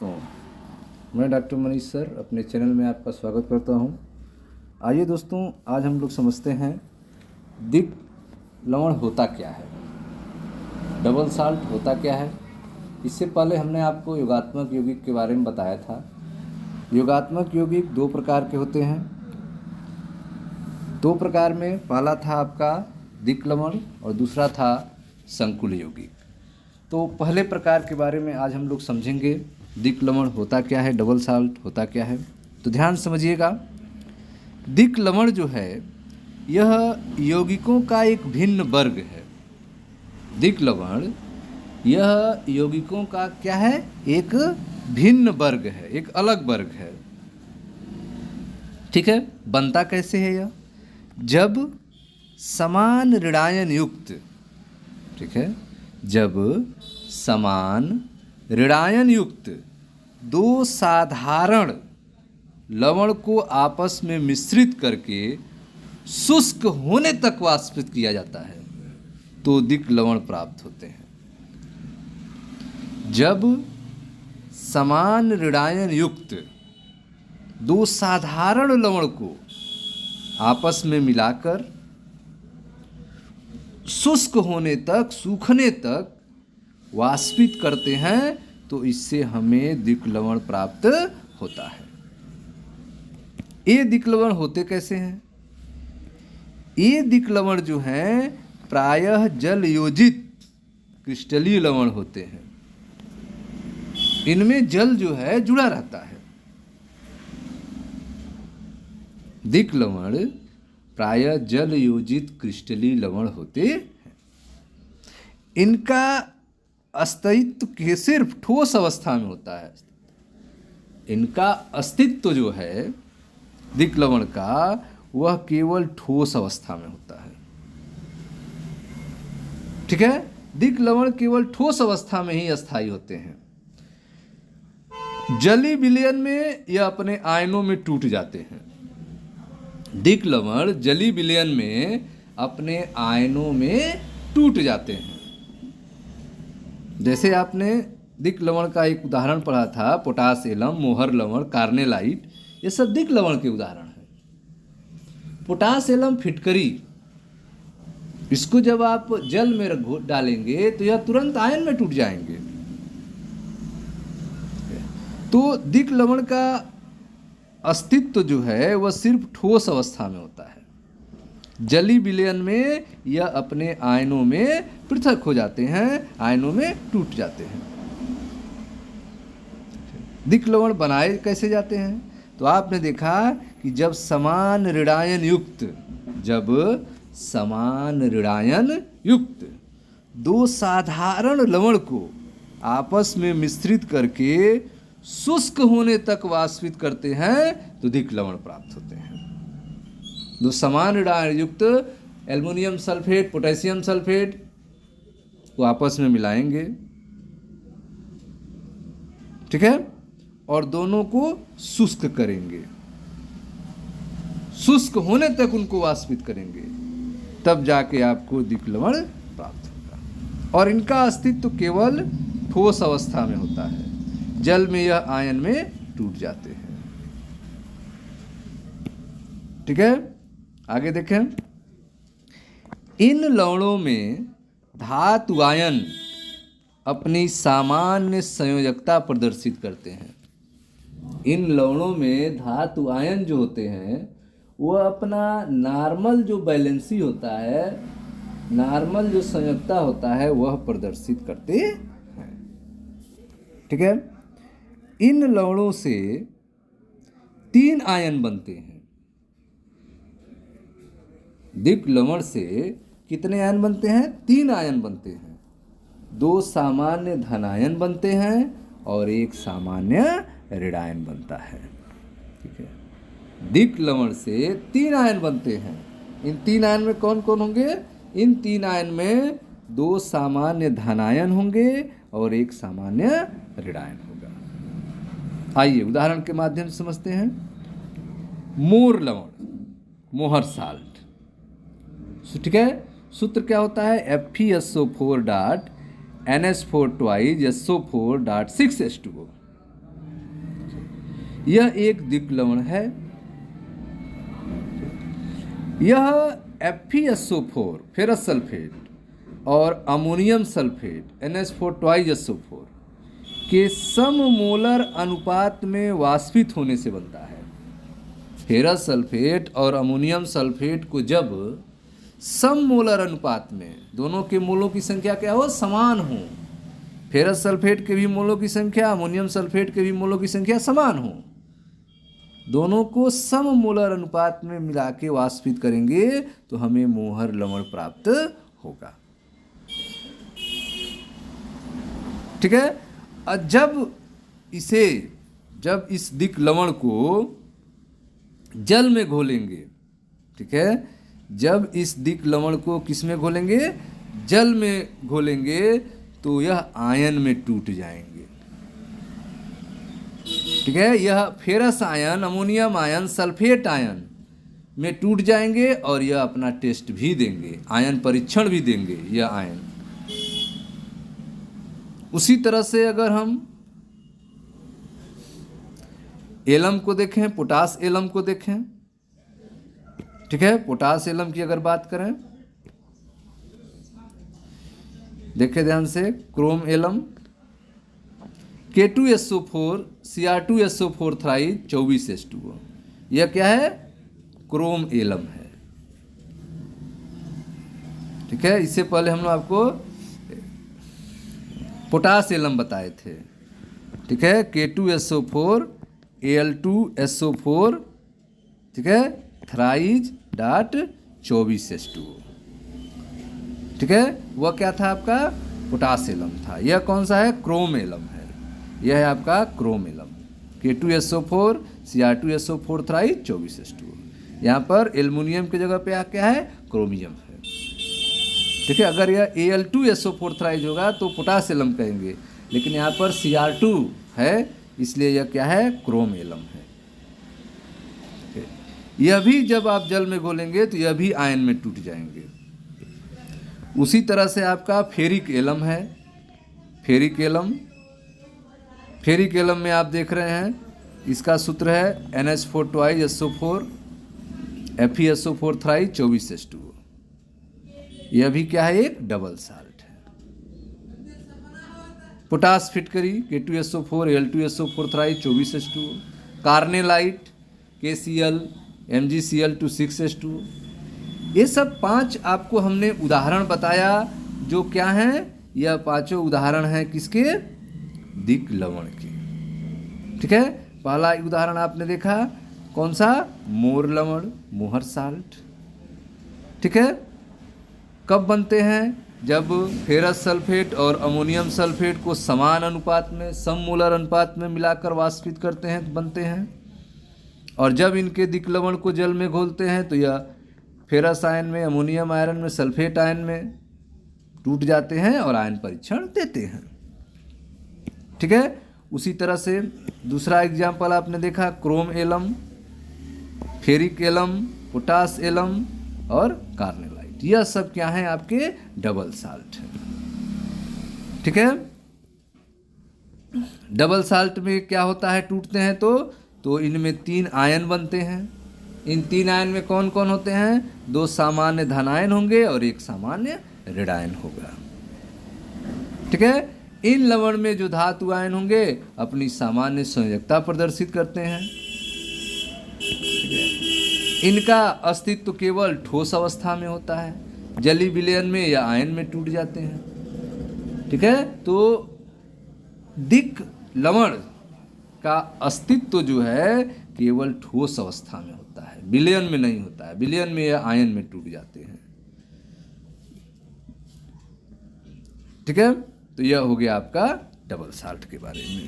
मैं doctor Manish sir अपने channel में आपका स्वागत करता हूं। आइए दोस्तों, आज हम लोग समझते हैं दिक् लवण होता क्या है, डबल साल्ट होता क्या है। इससे पहले हमने आपको योगात्मक यौगिक के बारे में बताया था। योगात्मक यौगिक दो प्रकार के होते हैं। दो प्रकार में पहला था आपका दिक् लवण और दूसरा था संकुल यौगिक। तो पहले प्रकार के बारे में आज हम लोग समझेंगे, दिक् लवण होता क्या है, डबल साल्ट होता क्या है। तो ध्यान समझिएगा, दिक् लवण जो है यह यौगिकों का एक भिन्न वर्ग है। दिक् लवण यह यौगिकों का क्या है, एक भिन्न वर्ग है, एक अलग वर्ग है। ठीक है, बनता कैसे है यह? जब समान ऋणायन युक्त, ठीक है, जब समान ऋणायन युक्त दो साधारण लवण को आपस में मिश्रित करके शुष्क होने तक वाष्पित किया जाता है तो दिक् लवण प्राप्त होते हैं। जब समान ऋणायन युक्त दो साधारण लवण को आपस में मिलाकर शुष्क होने तक, सूखने तक वाष्पित करते हैं तो इससे हमें दिक् लवण प्राप्त होता है। ये दिक् लवण होते कैसे हैं? ये दिक् लवण जो हैं प्रायः जल योजित क्रिस्टलीय लवण होते हैं। इनमें जल जो है जुड़ा रहता है। दिक् लवण प्रायः जल योजित क्रिस्टलीय लवण होते हैं। इनका अस्तित्व के सिर्फ ठोस अवस्था में होता है। इनका अस्तित्व जो है दिक् लवण का, वह केवल ठोस अवस्था में होता है। ठीक है, दिक् लवण केवल ठोस अवस्था में ही अस्थायी होते हैं। जलीय विलयन में यह अपने आयनों में टूट जाते हैं। दिक् लवण जलीय विलयन में अपने आयनों में टूट जाते हैं। जैसे आपने दिक् लवण का एक उदाहरण पढ़ा था, पोटास एलम, मोहर लवण, कार्नेलाइट, ये सब दिक् लवण के उदाहरण हैं। पोटास एलम फिटकरी, इसको जब आप जल में डालेंगे तो यह तुरंत आयन में टूट जाएंगे। तो दिक् लवण का अस्तित्व जो है वह सिर्फ ठोस अवस्था में होता है। जलीय विलयन में यह अपने आयनों में पृथक हो जाते हैं, आयनों में टूट जाते हैं। दिक् लवण बनाए कैसे जाते हैं? तो आपने देखा कि जब समान ऋणायन युक्त दो साधारण लवण को आपस में मिश्रित करके शुष्क होने तक वाष्पित करते हैं तो दिक् लवण प्राप्त होते हैं। दो समान ऋणायन युक्त एल्युमिनियम सल्फेट, पोटेशियम सल्फेट को आपस में मिलाएंगे, ठीक है, और दोनों को शुष्क करेंगे, शुष्क होने तक उनको वाष्पित करेंगे, तब जाके आपको दिक् लवण प्राप्त होगा। और इनका अस्तित्व केवल ठोस अवस्था में होता है। जल में यह आयन में टूट जाते हैं। ठीक है, आगे देखें। इन लवणों में धातु आयन अपनी सामान्य संयोजकता प्रदर्शित करते हैं। इन लवणों में धातु आयन जो होते हैं वह अपना नॉर्मल जो बैलेंसी होता है, नॉर्मल जो संयोजकता होता है वह प्रदर्शित करते हैं। ठीक है, इन लवणों से 3 आयन बनते हैं। दिक् लवण से कितने आयन बनते हैं? 3 आयन बनते हैं। 2 सामान्य धनायन बनते हैं और 1 सामान्य ऋणायन बनता है। ठीक है, दिक् लवण से 3 आयन बनते हैं। इन 3 आयन में कौन कौन होंगे? इन 3 आयन में 2 सामान्य धनायन होंगे और 1 सामान्य ऋणायन होगा। आइए उदाहरण के माध्यम से समझते हैं। मोर लवण, मोहर साल्ट, ठीक है, सूत्र क्या होता है? Fe SO4 dot NH4 twice SO4 dot 6H2O। यह एक दिक लवण है। यह FeSO4 फेरस सल्फेट और अमोनियम सल्फेट NH4 2SO4 के सममोलर अनुपात में वाष्पित होने से बनता है। फेरस सल्फेट और अमोनियम सल्फेट को जब सममोलर अनुपात में, दोनों के मोलों की संख्या क्या हो, समान हो, फेरस सल्फेट के भी मोलों की संख्या, अमोनियम सल्फेट के भी मोलों की संख्या समान हो, दोनों को सममोलर अनुपात में मिला के वाष्पित करेंगे तो हमें मोहर लवण प्राप्त होगा। ठीक है। और जब इस दिक लवण को जल में घोलेंगे, ठीक है, जब इस दिक लवण को किस में घोलेंगे, जल में घोलेंगे, तो यह आयन में टूट जाएंगे। ठीक है। यह ferrous ion, ammonium ion, sulphate ion में टूट जाएंगे और यह अपना टेस्ट भी देंगे, आयन परीक्षण भी देंगे यह आयन। उसी तरह से अगर हम एलम को देखें, पोटास एलम को देखें, ठीक है, पोटास एलम की अगर बात करें, देखें ध्यान से, Chrome alum K2SO4 Cr2SO4 thrice 24H2O, यह क्या है, क्रोम एलम है। ठीक है। इससे पहले हम लोग आपको पोटास एलम बताए थे। ठीक है। K2SO4 Al2SO4, ठीक है, थ्राइज डाट 24H2O। ठीक है। वह क्या था आपका, पोटास एलम था। यह कौन सा है, क्रोम एलम है। यह है आपका Chrome alum, K2SO4 Cr2SO4 thrice 24H2O। यहाँ पर एल्युमिनियम की जगह पे क्या है, क्रोमियम है। ठीक है। अगर यह Al2SO4 थ्राइज होगा तो पोटास एलम कहेंगे, लेकिन यहाँ पर Cr2 है, इसलिए यह क्या है, क्रोम एलम है। यह भी जब आप जल में घोलेंगे तो यह भी आयन में टूट जाएंगे। उसी तरह से आपका फेरिक एलम है। फेरिक एलम में आप देख रहे हैं, इसका सूत्र है NH4 2SO4 FeSO4 thrice 24H2O। यह भी क्या है, एक डबल साल्ट है। पोटास फिटकरी K2SO4 Al2SO4 thrice 24H2O। Carnallite KCl MgCl2 6H2O। ये सब 5 आपको हमने उदाहरण बताया, जो क्या हैं, यह पांचों उदाहरण हैं किसके, दिक लवण के। ठीक है। पहला उदाहरण आपने देखा, कौन सा, मोर लवण, मोहर साल्ट। ठीक है। कब बनते हैं, जब फेरस सल्फेट और अमोनियम सल्फेट को समान अनुपात में, सममोलर अनुपात में मिलाकर वाष्पित करते हैं तो बनते हैं। और जब इनके दिक लवण को जल में घोलते हैं तो यह फेरस आयन में, अमोनियम आयन में, सल्फेट आयन में टूट जाते हैं और आयन परीक्षण देते हैं। ठीक है। उसी तरह से दूसरा एग्जाम्पल आपने देखा, chrome alum, ferric alum, potash alum और कार्नेलाइट। यह सब क्या है, आपके डबल साल्ट है। ठीक है। डबल साल्ट में क्या होता है, टूटते हैं तो इनमें 3 आयन बनते हैं। इन 3 आयन में कौन कौन होते हैं, 2 सामान्य धनायन होंगे और 1 सामान्य ऋणायन होगा। ठीक है। इन लवण में जो धातु आयन होंगे अपनी सामान्य संयोजकता प्रदर्शित करते हैं। इनका अस्तित्व केवल ठोस अवस्था में होता है, जलीय विलयन में या आयन में टूट जाते हैं। ठीक है। तो दिक लवण का अस्तित्व जो है केवल ठोस अवस्था में होता है, विलयन में नहीं होता है। विलयन में या आयन में टूट जाते हैं। ठीक है। तो यह हो गया आपका डबल साल्ट के बारे में।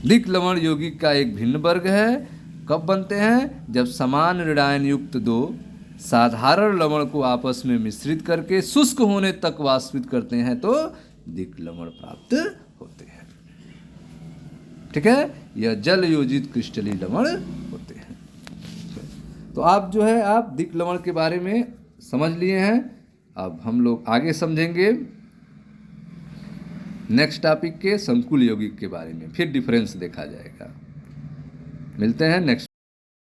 दिक लवण यौगिक का एक भिन्न वर्ग है। कब बनते हैं, जब समान ऋणायन युक्त 2 साधारण लवण को आपस में मिश्रित करके शुष्क होने तक वाष्पित करते हैं तो दिक लवण प्राप्त होते हैं। ठीक है। यह जल योजित क्रिस्टलीय लवण होते हैं। तो आप जो है, आप दिक लवण के बारे में समझ लिए हैं। अब हम लोग आगे समझेंगे नेक्स्ट टॉपिक के संकुल यौगिक के बारे में, फिर डिफरेंस देखा जाएगा। मिलते हैं नेक्स्ट